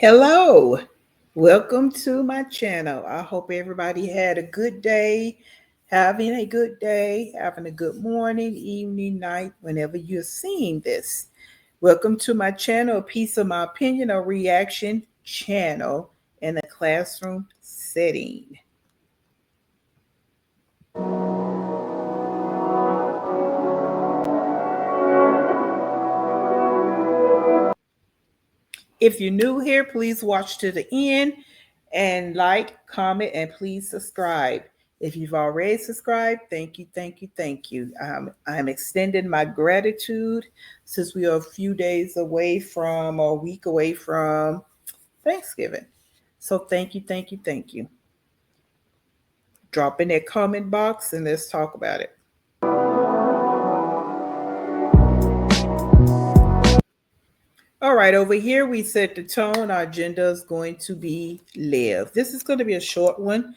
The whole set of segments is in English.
Hello, welcome to my channel. I hope everybody had a good day, having a good morning, evening, night, whenever you're seeing this. Welcome to my channel, a piece of my opinion or reaction channel in a classroom setting. If you're new here, please watch to the end and like, comment, and please subscribe. If you've already subscribed, thank you, thank you, thank you. I'm extending my gratitude since we are a few days away from, or a week away from Thanksgiving. So thank you, thank you, thank you. Drop in that comment box and let's talk about it. All right, over here we set the tone. Our agenda is going to be live. This is going to be a short one,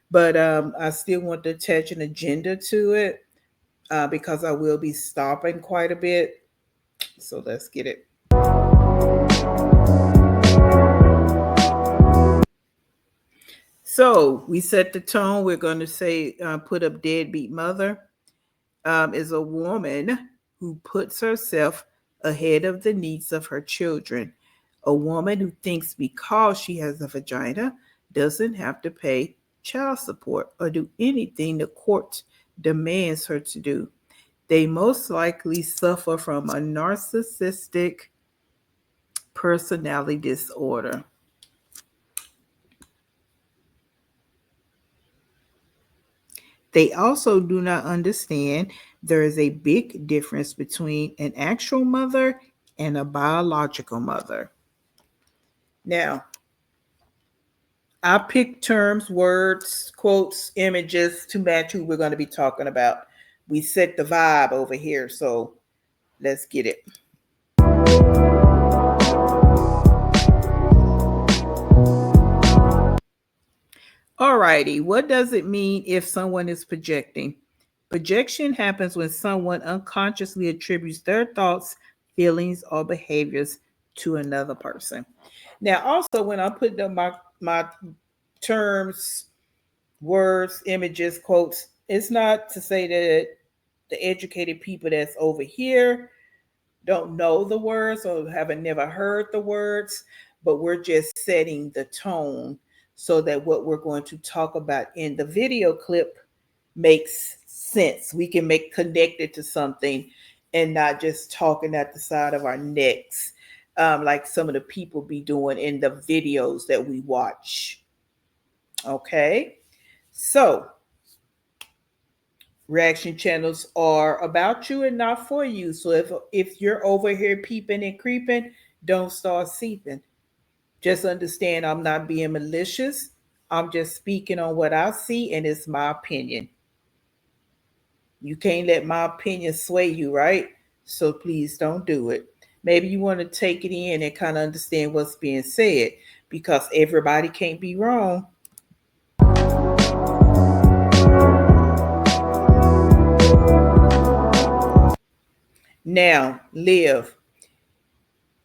but I still want to attach an agenda to it because I will be stopping quite a bit. So let's get it. So we set the tone. We're going to say, put up deadbeat mother is a woman who puts herself ahead of the needs of her children. A woman who thinks because she has a vagina doesn't have to pay child support or do anything the court demands her to do. They most likely suffer from a narcissistic personality disorder. They also do not understand there is a big difference between an actual mother and a biological mother. Now, I picked terms, words, quotes, images to match who we're going to be talking about. We set the vibe over here, so let's get it. Alrighty, what does it mean if someone is projecting? Projection happens when someone unconsciously attributes their thoughts, feelings, or behaviors to another person. Now, also, when I put up my terms, words, images, quotes, it's not to say that the educated people that's over here don't know the words or haven't never heard the words, but we're just setting the tone so that what we're going to talk about in the video clip makes sense. We can make connected to something and not just talking at the side of our necks, like some of the people be doing in the videos that we watch. Okay, so reaction channels are about you and not for you. So if you're over here peeping and creeping, don't start seeping. Just understand I'm not being malicious. I'm just speaking on what I see and it's my opinion. You can't let my opinion sway you, right? So please don't do it. Maybe you want to take it in and kind of understand what's being said because everybody can't be wrong. Now, live.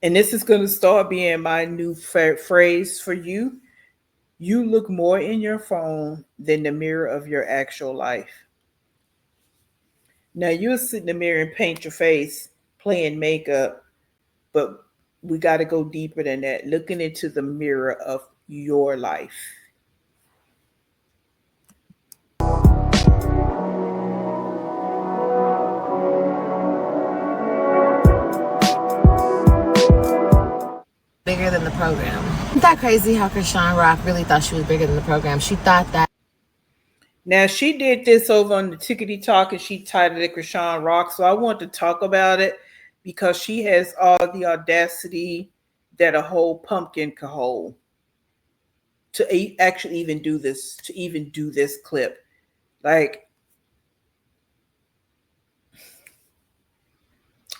And this is going to start being my new phrase for you. You look more in your phone than the mirror of your actual life. Now, you'll sit in the mirror and paint your face, playing makeup, but we got to go deeper than that, looking into the mirror of your life. Bigger than the program. Isn't that crazy how Krishan Rock really thought she was bigger than the program? She thought that. Now, she did this over on the Tickety Talk and she titled it Krishan Rock. So I want to talk about it because she has all the audacity that a whole pumpkin could hold to actually even do this clip. Like,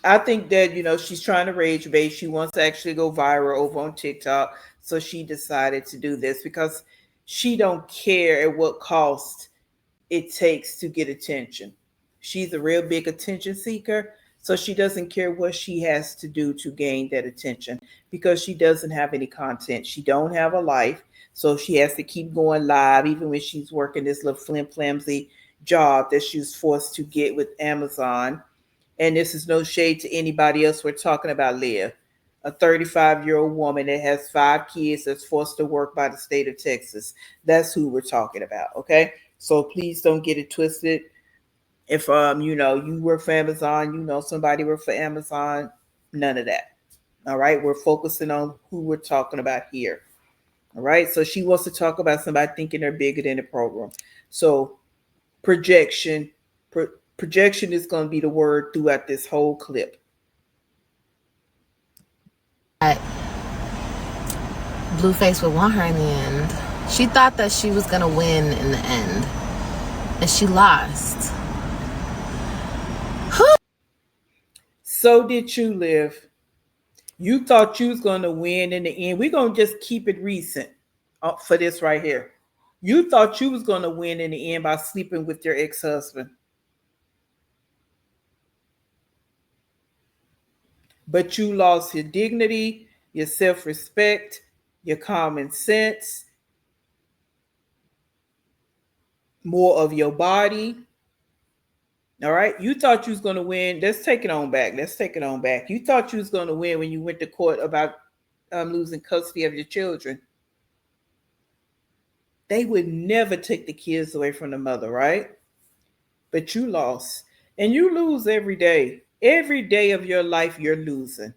I think that, she's trying to rage bait. She wants to actually go viral over on TikTok. So she decided to do this because she don't care at what cost it takes to get attention. She's a real big attention seeker. So she doesn't care what she has to do to gain that attention because she doesn't have any content. She don't have a life. So she has to keep going live even when she's working this little flimsy job that she was forced to get with Amazon. And this is no shade to anybody else. We're talking about Liv, a 35-year-old woman that has 5 kids that's forced to work by the state of Texas. That's who we're talking about. Okay. So please don't get it twisted. If you work for Amazon, somebody work for Amazon, none of that. All right. We're focusing on who we're talking about here. All right. So she wants to talk about somebody thinking they're bigger than the program. So projection, projection is going to be the word throughout this whole clip. That Blueface would want her in the end. She thought that she was gonna win in the end, and she lost. So did you, Liv. You thought you was going to win in the end. We're going to just keep it recent for this right here. You thought you was going to win in the end by sleeping with your ex-husband. But you lost your dignity, your self-respect, your common sense, more of your body. All right. You thought you was going to win. Let's take it on back. You thought you was going to win when you went to court about losing custody of your children. They would never take the kids away from the mother, right? But you lost. And you lose every day. Every day of your life, you're losing.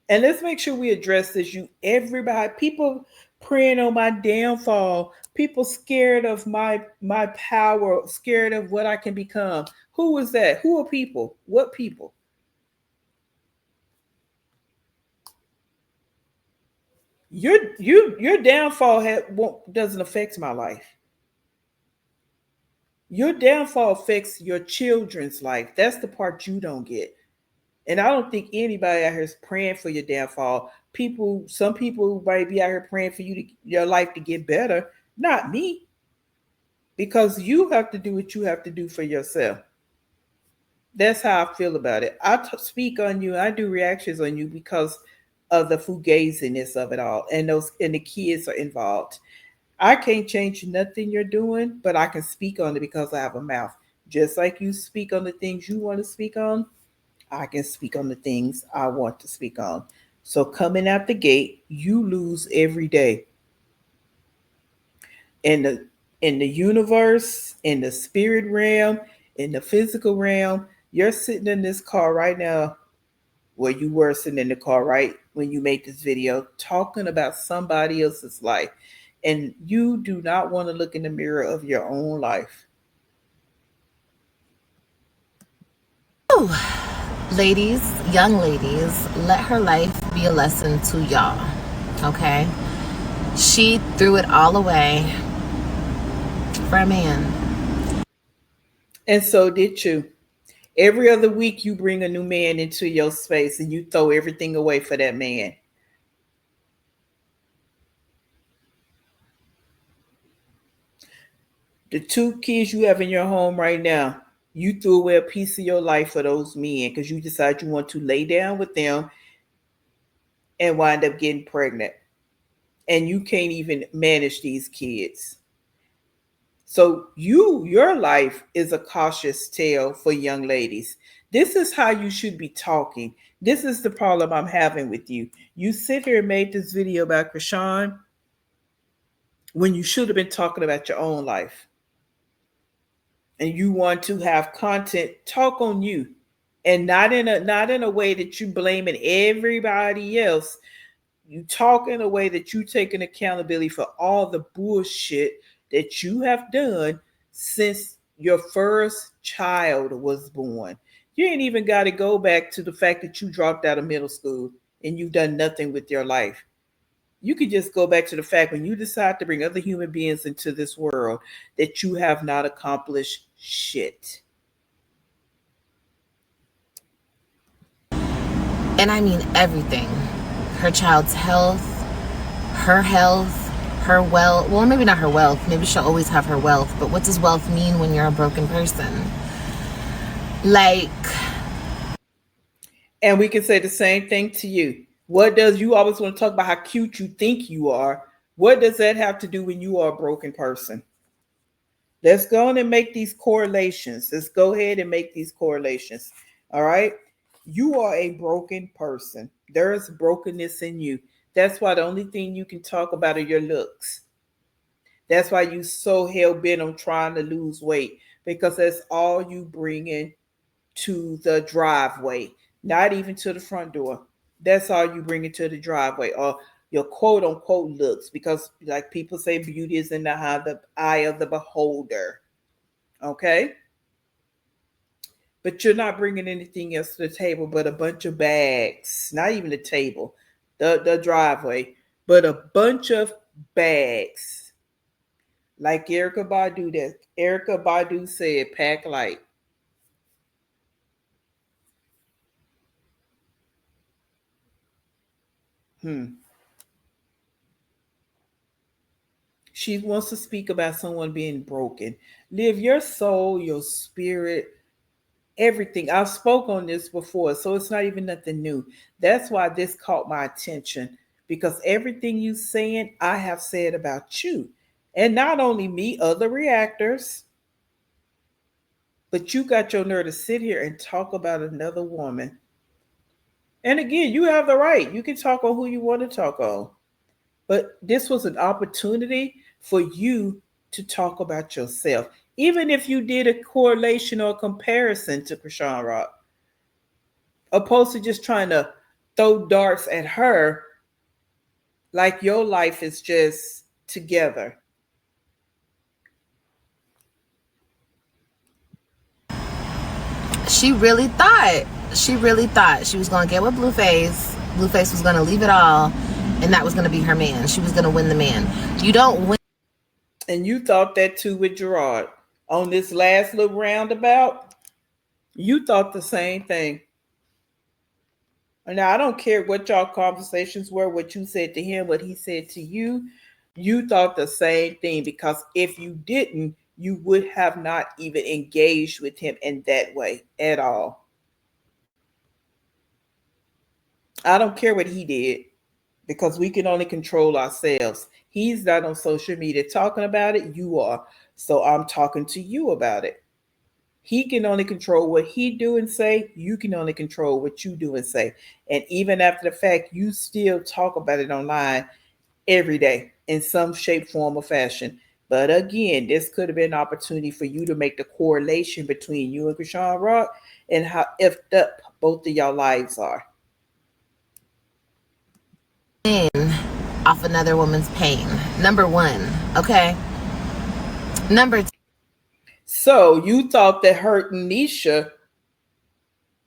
And let's make sure we address this. Everybody, people praying on my downfall, people scared of my power, scared of what I can become. Who is that? Who are people? What people? Your downfall doesn't affect my life. Your downfall affects your children's life. That's the part you don't get. And I don't think anybody out here is praying for your downfall. Some people might be out here praying for your life to get better. Not me. Because you have to do what you have to do for yourself. That's how I feel about it. Speak on you. I do reactions on you because of the fugaziness of it all. And the kids are involved. I can't change nothing you're doing, but I can speak on it because I have a mouth. Just like you speak on the things you want to speak on, I can speak on the things I want to speak on. So coming out the gate, you lose every day. In the universe, in the spirit realm, in the physical realm, you're sitting in this car right now. Well, you were sitting in the car right when you made this video talking about somebody else's life. And you do not want to look in the mirror of your own life. Ooh. Ladies, young ladies, let her life be a lesson to y'all. Okay? She threw it all away for a man. And so did you. Every other week you bring a new man into your space and you throw everything away for that man. The 2 kids you have in your home right now, you threw away a piece of your life for those men because you decide you want to lay down with them and wind up getting pregnant. And you can't even manage these kids. So your life is a cautious tale for young ladies. This is how you should be talking. This is the problem I'm having with you. You sit here and made this video about Krishan when you should have been talking about your own life. And you want to have content talk on you, and not in a way that you blaming everybody else. You talk in a way that you taking accountability for all the bullshit that you have done since your first child was born. You ain't even got to go back to the fact that you dropped out of middle school and you've done nothing with your life. You could just go back to the fact when you decide to bring other human beings into this world that you have not accomplished shit. And I mean everything. Her child's health, her wealth. Well, maybe not her wealth. Maybe she'll always have her wealth. But what does wealth mean when you're a broken person? Like, And we can say the same thing to you. What does you always want to talk about how cute you think you are? What does that have to do when you are a broken person? Let's go on and make these correlations. Let's go ahead and make these correlations. All right. You are a broken person. There is brokenness in you. That's why the only thing you can talk about are your looks. That's why you so hell bent on trying to lose weight, because that's all you bring in to the driveway, not even to the front door. That's all you bring into the driveway, or your quote unquote looks, because like people say, beauty is in the eye of the beholder. Okay, but you're not bringing anything else to the table but a bunch of bags. Not even the table, the driveway, but a bunch of bags. Like Erica Badu said, pack light. Hmm. She wants to speak about someone being broken. Live your soul, your spirit, everything. I've spoke on this before, so it's not even nothing new. That's why this caught my attention, because everything you saying, I have said about you. And not only me, other reactors, but you got your nerve to sit here and talk about another woman. And again, you have the right. You can talk on who you want to talk on. But this was an opportunity for you to talk about yourself. Even if you did a correlation or a comparison to Krishan Rock, opposed to just trying to throw darts at her like your life is just together. She really thought she was gonna get with Blueface. Blueface was gonna leave it all, and that was gonna be her man. She was gonna win the man. You don't win. And you thought that too with Gerard. On this last little roundabout, you thought the same thing. Now, I don't care what y'all conversations were, what you said to him, what he said to you. You thought the same thing, because if you didn't, you would have not even engaged with him in that way at all. I don't care what he did, because we can only control ourselves. He's not on social media talking about it, you are. So I'm talking to you about it. He can only control what he do and say. You can only control what you do and say. And even after the fact, you still talk about it online every day in some shape, form, or fashion. But again, this could have been an opportunity for you to make the correlation between you and Krishan Rock and how effed up both of y'all lives are. Off another woman's pain. Number one, okay? Number So you thought that hurting Nisha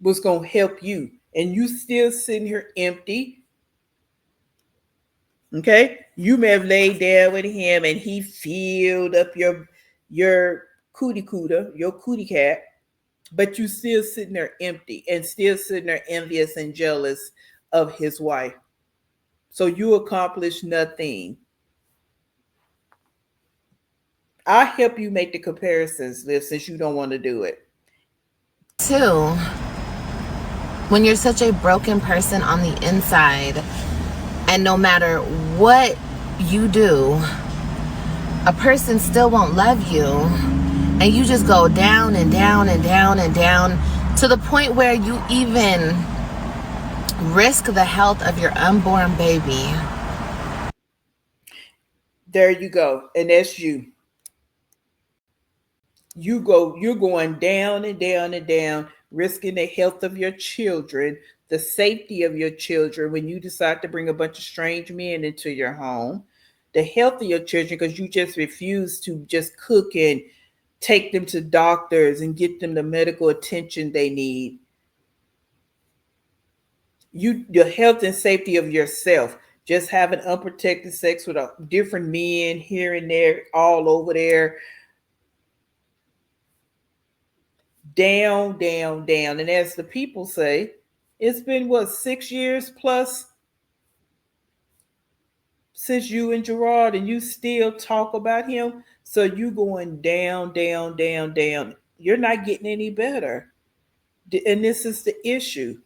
was going to help you, and you still sitting here empty. Okay, you may have laid there with him and he filled up your cootie cooter, your cootie cat, but you still sitting there empty and still sitting there envious and jealous of his wife. So you accomplished nothing. I help you make the comparisons, Liv, since you don't want to do it. two, when you're such a broken person on the inside, and no matter what you do, a person still won't love you, and you just go down and down and down and down to the point where you even risk the health of your unborn baby. There you go. And that's you. You're going down and down and down, risking the health of your children, the safety of your children when you decide to bring a bunch of strange men into your home, the health of your children because you just refuse to just cook and take them to doctors and get them the medical attention they need. The health and safety of yourself, just having unprotected sex with different men here and there, all over there, down, down, down. And as the people say, it's been what, 6 years plus since you and Gerard, and you still talk about him. So you going down, down, down, down. You're not getting any better. And this is the issue.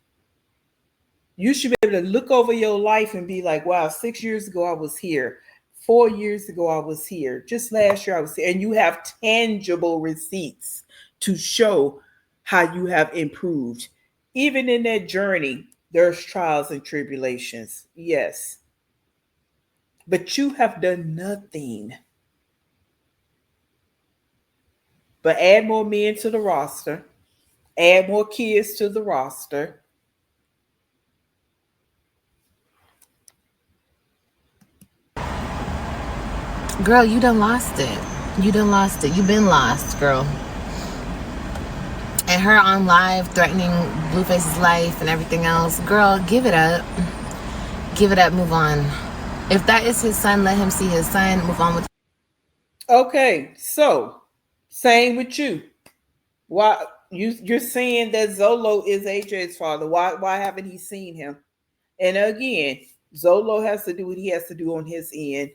You should be able to look over your life and be like, wow, 6 years ago I was here. 4 years ago I was here. Just last year I was here. And you have tangible receipts to show how you have improved. Even in that journey, there's trials and tribulations. Yes. But you have done nothing but add more men to the roster, add more kids to the roster. Girl, you done lost it. You done lost it. You been lost, girl. And her on live threatening Blueface's life and everything else. Girl, give it up. Give it up, move on. If that is his son, let him see his son, move on with. Okay, so same with you. Why you're saying that Zolo is AJ's father? Why haven't he seen him? And again, Zolo has to do what he has to do on his end.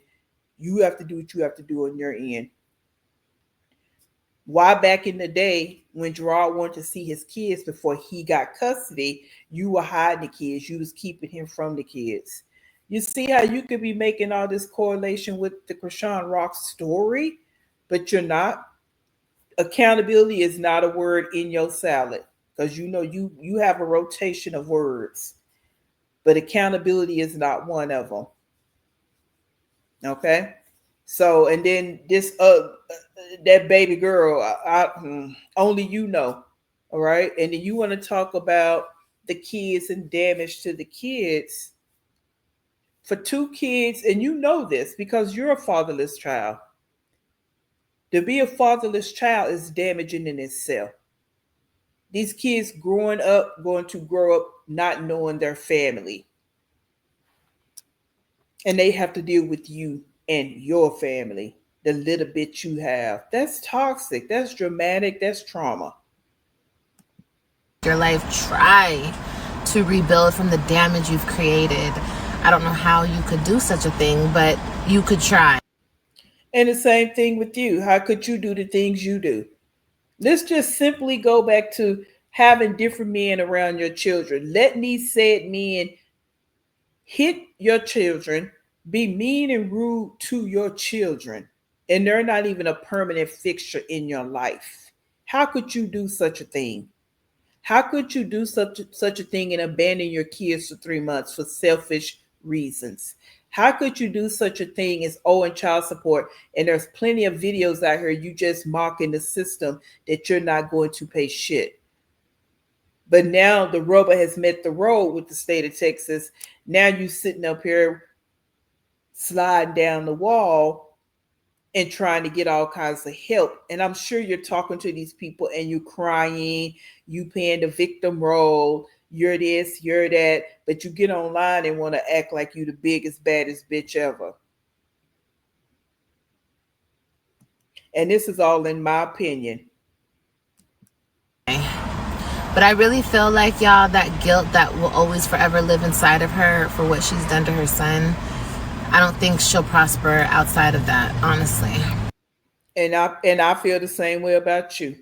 You have to do what you have to do on your end. Why back in the day when Gerard wanted to see his kids before he got custody, you were hiding the kids. You was keeping him from the kids. You see how you could be making all this correlation with the Krishan Rock story, but you're not. Accountability is not a word in your salad because you know you have a rotation of words, but accountability is not one of them. Okay, so and then this that baby girl, only you know. All right, and then you want to talk about the kids and damage to the kids for two kids, and you know this because you're a fatherless child. To be a fatherless child is damaging in itself. These kids growing up going to grow up not knowing their family, and they have to deal with you and your family, the little bit you have. That's toxic, that's dramatic, that's trauma. Your life, try to rebuild from the damage you've created. I don't know how you could do such a thing, but you could try. And the same thing with you. How could you do the things you do? Let's just simply go back to having different men around your children. Let these said men hit your children, be mean and rude to your children, and they're not even a permanent fixture in your life. How could you do such a thing? How could you do such a thing and abandon your kids for 3 months for selfish reasons? How could you do such a thing as owing child support? And there's plenty of videos out here you just mocking the system that you're not going to pay shit. But now the rubber has met the road with the state of Texas. Now you sitting up here sliding down the wall and trying to get all kinds of help. And I'm sure you're talking to these people and you're crying, you playing the victim role, you're this, you're that, but you get online and want to act like you the biggest, baddest bitch ever. And this is all in my opinion. But I really feel like, y'all, that guilt that will always forever live inside of her for what she's done to her son, I don't think she'll prosper outside of that, honestly. And I feel the same way about you.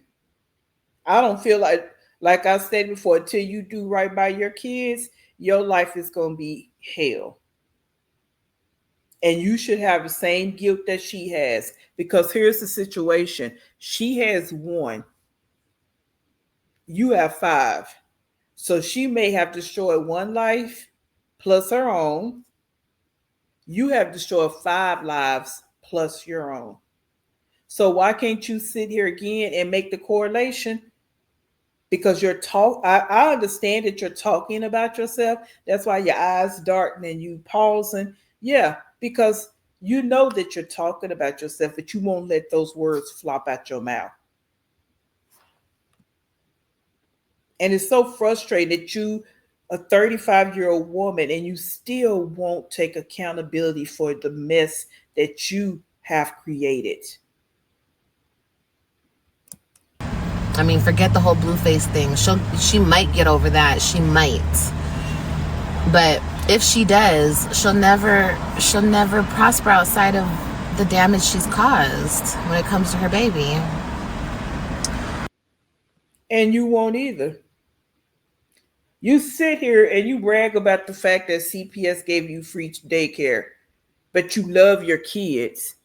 I don't feel like I said before, until you do right by your kids, your life is gonna be hell. And you should have the same guilt that she has. Because here's the situation. She has one. You have five. So she may have destroyed one life plus her own. You have destroyed five lives plus your own. So why can't you sit here again and make the correlation? Because you're I understand that you're talking about yourself. That's why your eyes darken and you pausing. Yeah, because you know that you're talking about yourself, but you won't let those words flop out your mouth. And it's so frustrating that you, a 35-year-old woman, and you still won't take accountability for the mess that you have created. I mean, forget the whole Blueface thing. She might get over that. She might. But if she does, she'll never prosper outside of the damage she's caused when it comes to her baby. And you won't either. You sit here and you brag about the fact that CPS gave you free daycare, but you love your kids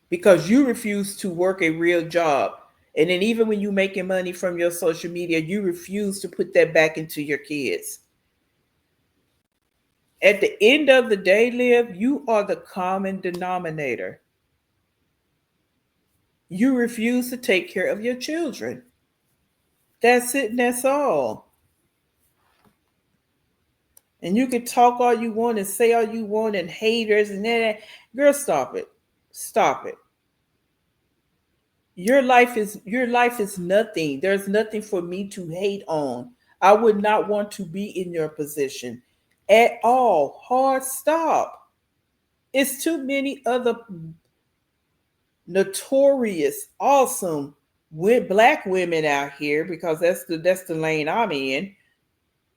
because you refuse to work a real job. And then even when you're making money from your social media, you refuse to put that back into your kids. At the end of the day, Liv, you are the common denominator. You refuse to take care of your children. That's it and that's all. And you can talk all you want and say all you want and haters and that. Girl, stop it. Stop it. Your life is nothing. There's nothing for me to hate on. I would not want to be in your position at all. Hard stop. It's too many other notorious, awesome with black women out here because that's the lane I'm in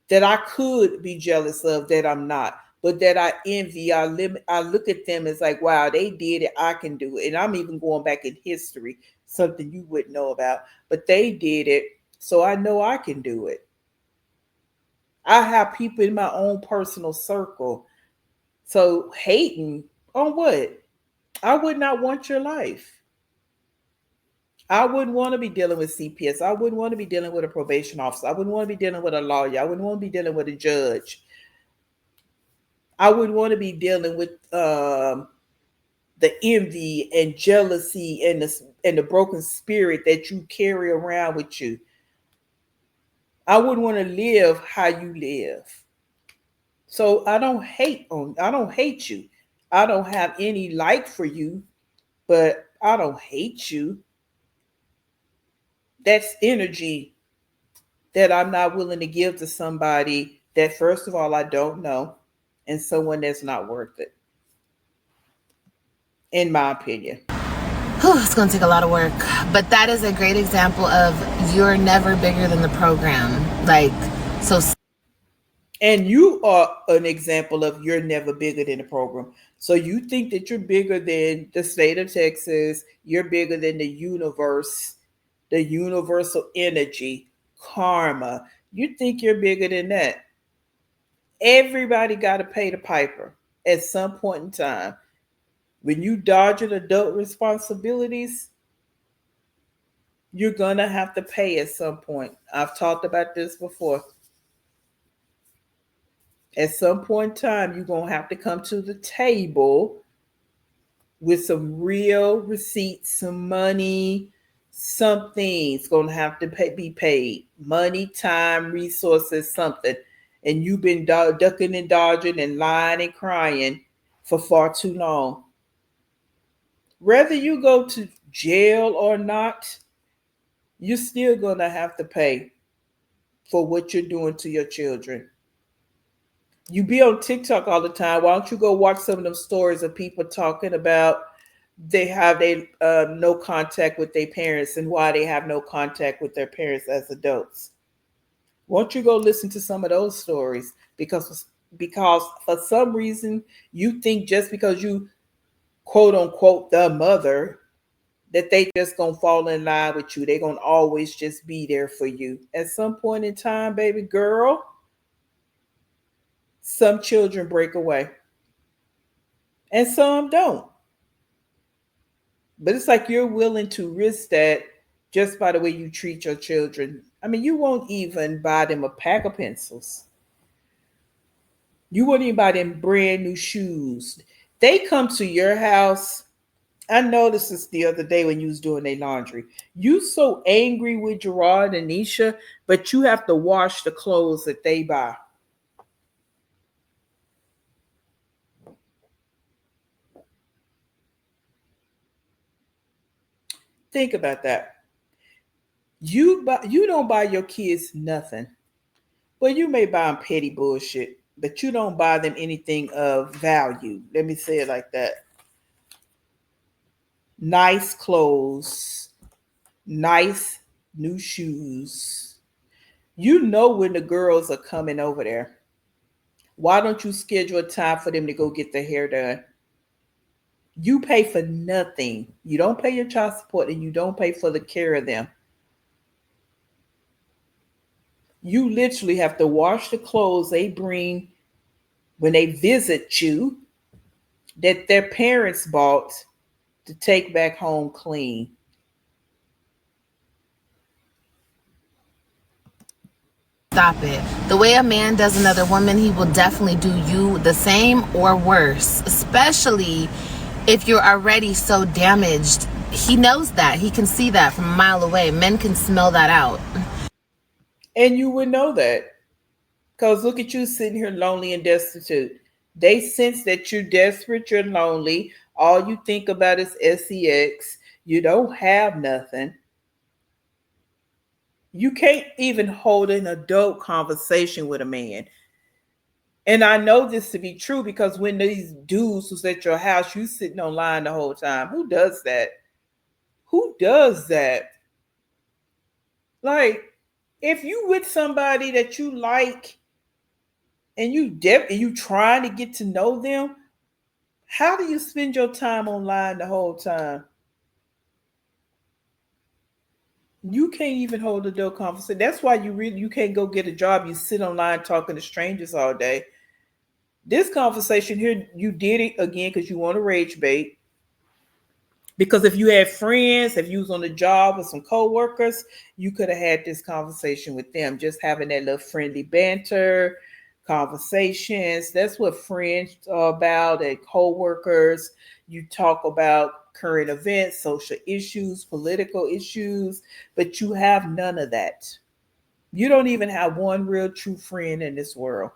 that I could be jealous of that I'm not, but that I envy. I look at them as like, wow, they did it. I can do it. And I'm even going back in history, something you wouldn't know about, but they did it. So I know I can do it. I have people in my own personal circle. So hating on what? I would not want your life. I wouldn't want to be dealing with CPS. I wouldn't want to be dealing with a probation officer. I wouldn't want to be dealing with a lawyer. I wouldn't want to be dealing with a judge. I would want to be dealing with the envy and jealousy and the broken spirit that you carry around with you. I wouldn't want to live how you live. So I don't hate you. I don't have any like for you, but I don't hate you. That's energy that I'm not willing to give to somebody that first of all I don't know and someone that's not worth it, in my opinion. Whew, it's going to take a lot of work. But that is a great example of you're never bigger than the program. Like, so. And you are an example of you're never bigger than the program. So you think that you're bigger than the state of Texas, you're bigger than the universe, the universal energy, karma. You think you're bigger than that. Everybody got to pay the piper at some point in time. When you dodging adult responsibilities, you're going to have to pay at some point. I've talked about this before. At some point in time, you're going to have to come to the table with some real receipts, some money, something's going to have to be paid. Money, time, resources, something. And you've been ducking and dodging and lying and crying for far too long. Whether you go to jail or not, you're still going to have to pay for what you're doing to your children. You be on TikTok all the time. Why don't you go watch some of them stories of people talking about they have no contact with their parents and why they have no contact with their parents as adults? Won't you go listen to some of those stories? Because for some reason you think just because you quote unquote the mother that they just gonna fall in line with you. They gonna always just be there for you. At some point in time, baby girl, some children break away and some don't. But it's like you're willing to risk that just by the way you treat your children. I mean, you won't even buy them a pack of pencils. You won't even buy them brand new shoes. They come to your house. I noticed this the other day when you was doing their laundry. You so angry with Gerard and Nisha, but you have to wash the clothes that they buy. Think about that. You don't buy your kids nothing. Well, you may buy them petty bullshit, but you don't buy them anything of value. Let me say it like that. Nice clothes, nice new shoes. You know when the girls are coming over there. Why don't you schedule a time for them to go get their hair done? You pay for nothing. You don't pay your child support and you don't pay for the care of them. You literally have to wash the clothes they bring when they visit you that their parents bought to take back home clean. Stop it. The way a man does another woman, he will definitely do you the same or worse, especially if you're already so damaged. He knows that. He can see that from a mile away. Men can smell that out. And you would know that. Because look at you sitting here lonely and destitute. They sense that you're desperate, you're lonely. All you think about is sex. You don't have nothing. You can't even hold an adult conversation with a man. And I know this to be true because when these dudes who's at your house, you sitting online the whole time. Who does that? Who does that? Like, if you with somebody that you like and you trying to get to know them, how do you spend your time online the whole time? You can't even hold a door conversation. That's why you can't go get a job. You sit online talking to strangers all day. This conversation here, you did it again because you want to rage bait. Because if you had friends, if you was on the job with some coworkers, you could have had this conversation with them. Just having that little friendly banter, conversations. That's what friends are about. And coworkers, you talk about current events, social issues, political issues, but you have none of that. You don't even have one real true friend in this world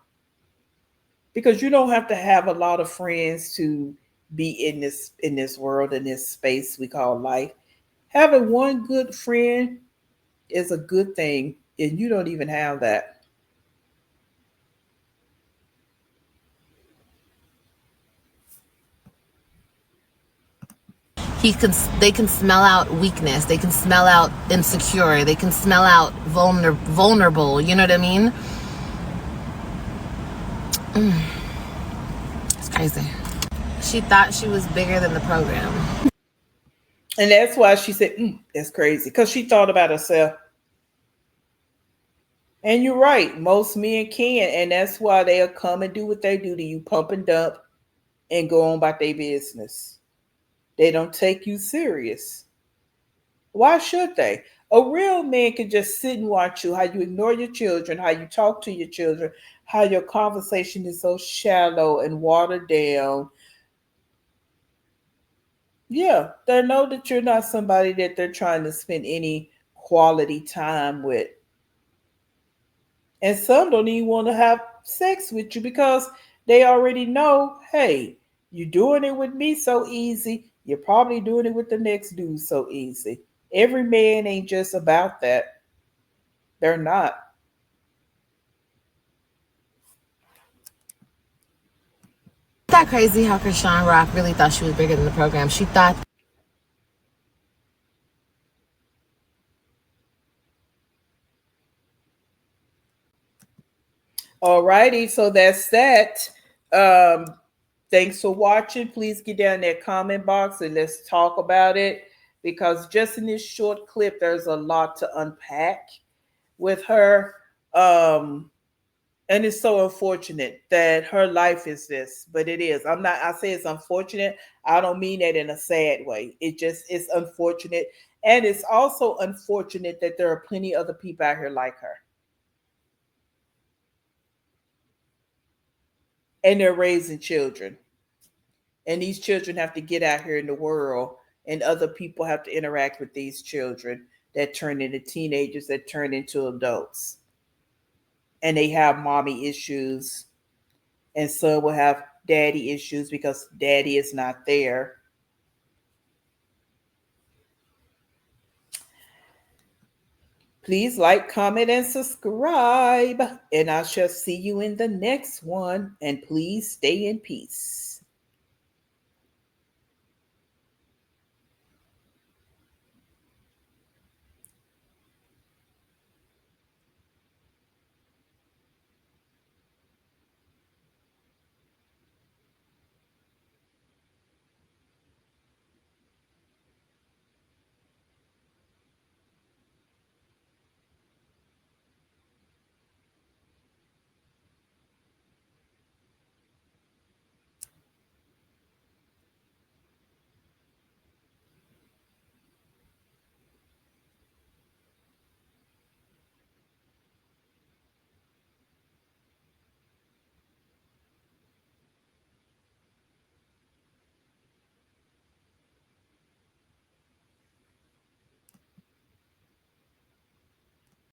because you don't have to have a lot of friends to be in this world, in this space we call life. Having one good friend is a good thing, and you don't even have that. He can they can smell out weakness. They can smell out insecure. They can smell out vulnerable. You know what I mean? It's crazy. She thought she was bigger than the program. And that's why she said, that's crazy, because she thought about herself. And you're right, most men can, and that's why they'll come and do what they do to you, pump and dump, and go on about their business. They don't take you serious. Why should they? A real man can just sit and watch you, how you ignore your children, how you talk to your children, how your conversation is so shallow and watered down. Yeah, they know that you're not somebody that they're trying to spend any quality time with. And some don't even want to have sex with you because they already know, hey, you're doing it with me so easy. You're probably doing it with the next dude so easy. Every man ain't just about that. They're not. Isn't that crazy how Krishan Rock really thought she was bigger than the program? She thought. Alrighty, so that's that. Um, Thanks for watching. Please get down in that comment box and let's talk about it because just in this short clip, there's a lot to unpack with her. Um, and it's so unfortunate that her life is this, but it is. I say it's unfortunate. I don't mean that in a sad way. It just is unfortunate. And it's also unfortunate that there are plenty of other people out here like her. And they're raising children. And these children have to get out here in the world, and other people have to interact with these children that turn into teenagers, that turn into adults. And they have mommy issues, and some will have daddy issues because daddy is not there. Please like, comment, and subscribe. And I shall see you in the next one. And please stay in peace.